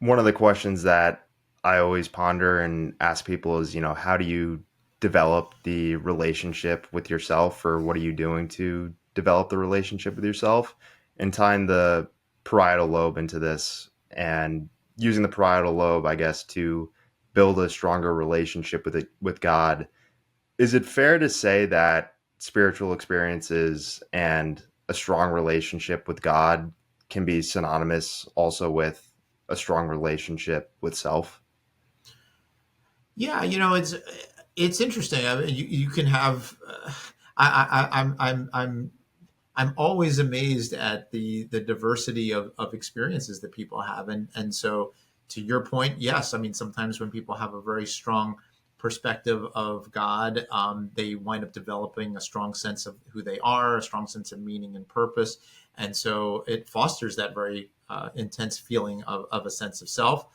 one of the questions that I always ponder and ask people is, how do you develop the relationship with yourself, or what are you doing to develop the relationship with yourself? And tying the parietal lobe into this and using the parietal lobe, I guess, to build a stronger relationship with God. Is it fair to say that spiritual experiences and a strong relationship with God can be synonymous also with a strong relationship with self? Yeah, it's interesting. I mean, you can have. I'm always amazed at the diversity of experiences that people have, and so to your point, yes. I mean, sometimes when people have a very strong perspective of God, they wind up developing a strong sense of who they are, a strong sense of meaning and purpose, and so it fosters that very intense feeling of a sense of self.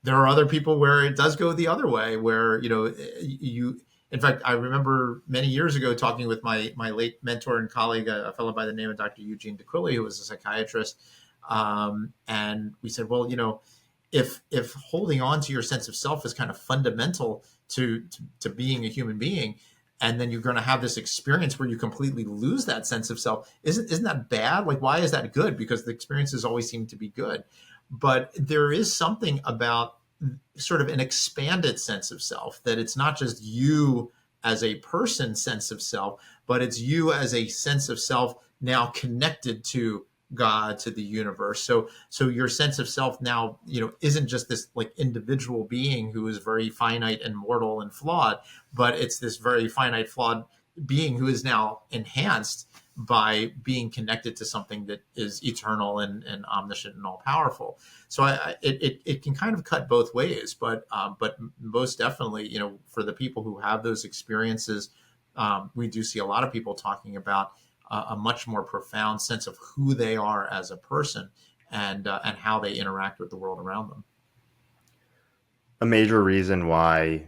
There are other people where it does go the other way, where you. In fact, I remember many years ago talking with my late mentor and colleague, a fellow by the name of Dr. Eugene DeQuilly, who was a psychiatrist, and we said, well, if holding on to your sense of self is kind of fundamental to being a human being, and then you're going to have this experience where you completely lose that sense of self, isn't that bad? Like, why is that good? Because the experiences always seem to be good, but there is something about sort of an expanded sense of self, that it's not just you as a person sense of self, but it's you as a sense of self now connected to God, to the universe. So your sense of self now, isn't just this like individual being who is very finite and mortal and flawed, but it's this very finite, flawed being who is now enhanced by being connected to something that is eternal and omniscient and all powerful. So it can kind of cut both ways, but most definitely, for the people who have those experiences, we do see a lot of people talking about a much more profound sense of who they are as a person, and how they interact with the world around them. A major reason why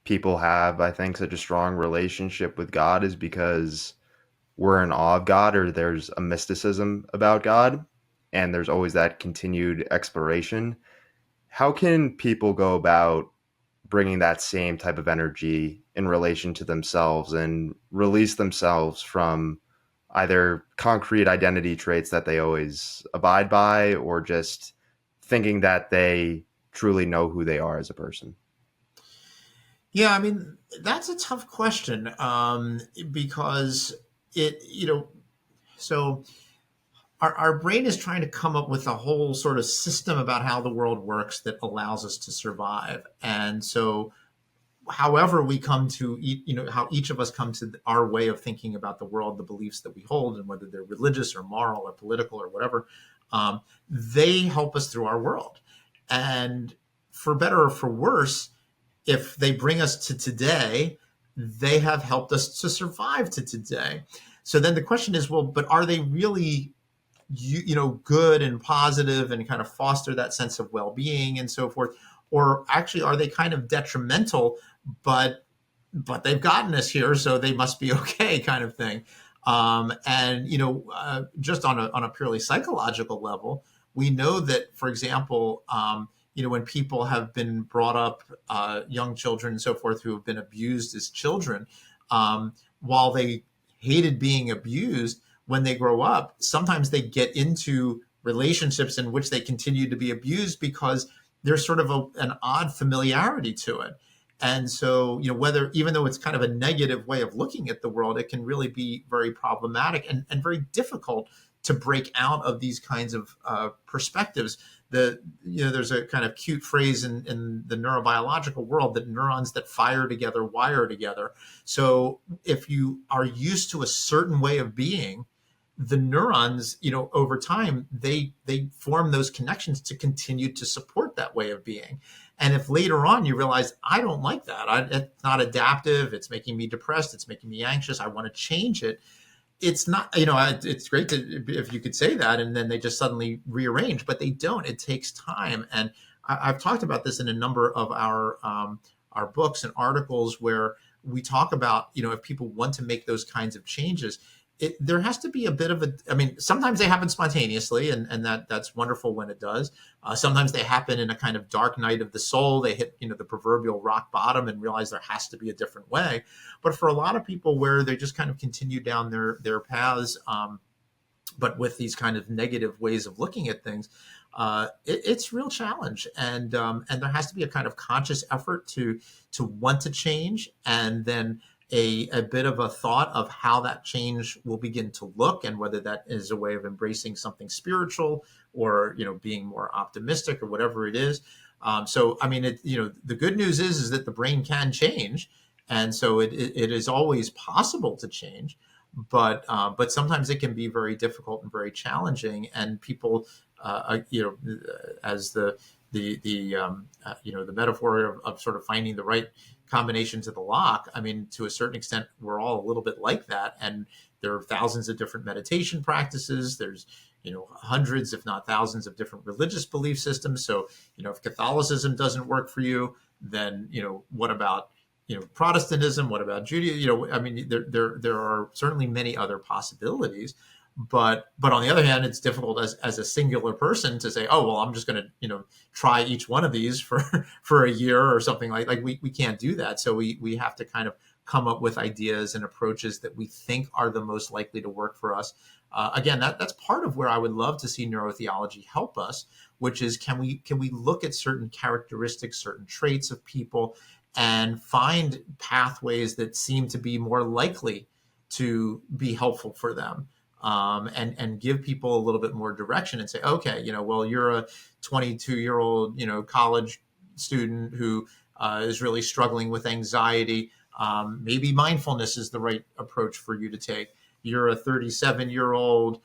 people have, I think, such a strong relationship with God is because we're in awe of God, or there's a mysticism about God, and there's always that continued exploration. How can people go about bringing that same type of energy in relation to themselves and release themselves from either concrete identity traits that they always abide by, or just thinking that they truly know who they are as a person? Yeah, I mean, that's a tough question, because it, so our brain is trying to come up with a whole sort of system about how the world works that allows us to survive. And so however we come to how each of us come to our way of thinking about the world, the beliefs that we hold, and whether they're religious or moral or political or whatever, they help us through our world. And for better or for worse, if they bring us to today, they have helped us to survive to today. So then the question is, well, but are they really good and positive and kind of foster that sense of well-being and so forth, or actually are they kind of detrimental, but they've gotten us here, so they must be okay, kind of thing. And just on a purely psychological level, we know that, for example, when people have been brought up, young children and so forth, who have been abused as children, while they hated being abused, when they grow up, sometimes they get into relationships in which they continue to be abused because there's sort of an odd familiarity to it. And so, whether, even though it's kind of a negative way of looking at the world, it can really be very problematic and very difficult to break out of these kinds of perspectives. There's a kind of cute phrase in the neurobiological world that neurons that fire together wire together. So if you are used to a certain way of being, the neurons, over time, they form those connections to continue to support that way of being. And if later on you realize, I don't like that, it's not adaptive, it's making me depressed, it's making me anxious, I want to change it. It's not, it's great if you could say that, and then they just suddenly rearrange, but they don't. It takes time. And I've talked about this in a number of our books and articles, where we talk about, if people want to make those kinds of changes, there has to be a bit of a, I mean, sometimes they happen spontaneously, and that's wonderful when it does. Sometimes they happen in a kind of dark night of the soul. They hit, the proverbial rock bottom and realize there has to be a different way. But for a lot of people, where they just kind of continue down their paths, but with these kind of negative ways of looking at things, it's real challenge, and there has to be a kind of conscious effort to want to change, and then a bit of a thought of how that change will begin to look, and whether that is a way of embracing something spiritual, or being more optimistic, or whatever it is. So I mean, the good news is that the brain can change, and so it is always possible to change, but sometimes it can be very difficult and very challenging, and people, as the metaphor of sort of finding the right combination to the lock. I mean, to a certain extent, we're all a little bit like that, and there are thousands of different meditation practices. There's hundreds, if not thousands, of different religious belief systems. So if Catholicism doesn't work for you, then what about Protestantism? What about Judaism? I mean, there are certainly many other possibilities, but on the other hand, it's difficult as a singular person to say, oh well, I'm just going to try each one of these for for a year or something like we can't do that. So we have to kind of come up with ideas and approaches that we think are the most likely to work for us. Again, that's part of where I would love to see neurotheology help us, which is can we look at certain characteristics, certain traits of people, and find pathways that seem to be more likely to be helpful for them, and give people a little bit more direction, and say, okay, well, you're a 22-year-old, college student who is really struggling with anxiety. Maybe mindfulness is the right approach for you to take. You're a 37-year-old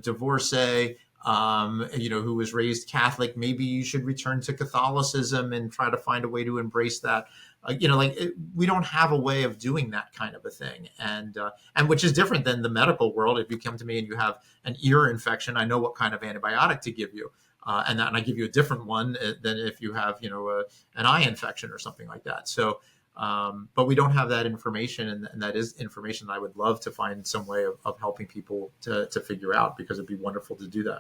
divorcee, who was raised Catholic. Maybe you should return to Catholicism and try to find a way to embrace that. We don't have a way of doing that kind of a thing, and which is different than the medical world. If you come to me and you have an ear infection, I know what kind of antibiotic to give you, and I give you a different one than if you have an eye infection or something like that. So. But we don't have that information, and that is information that I would love to find some way of helping people to figure out, because it'd be wonderful to do that.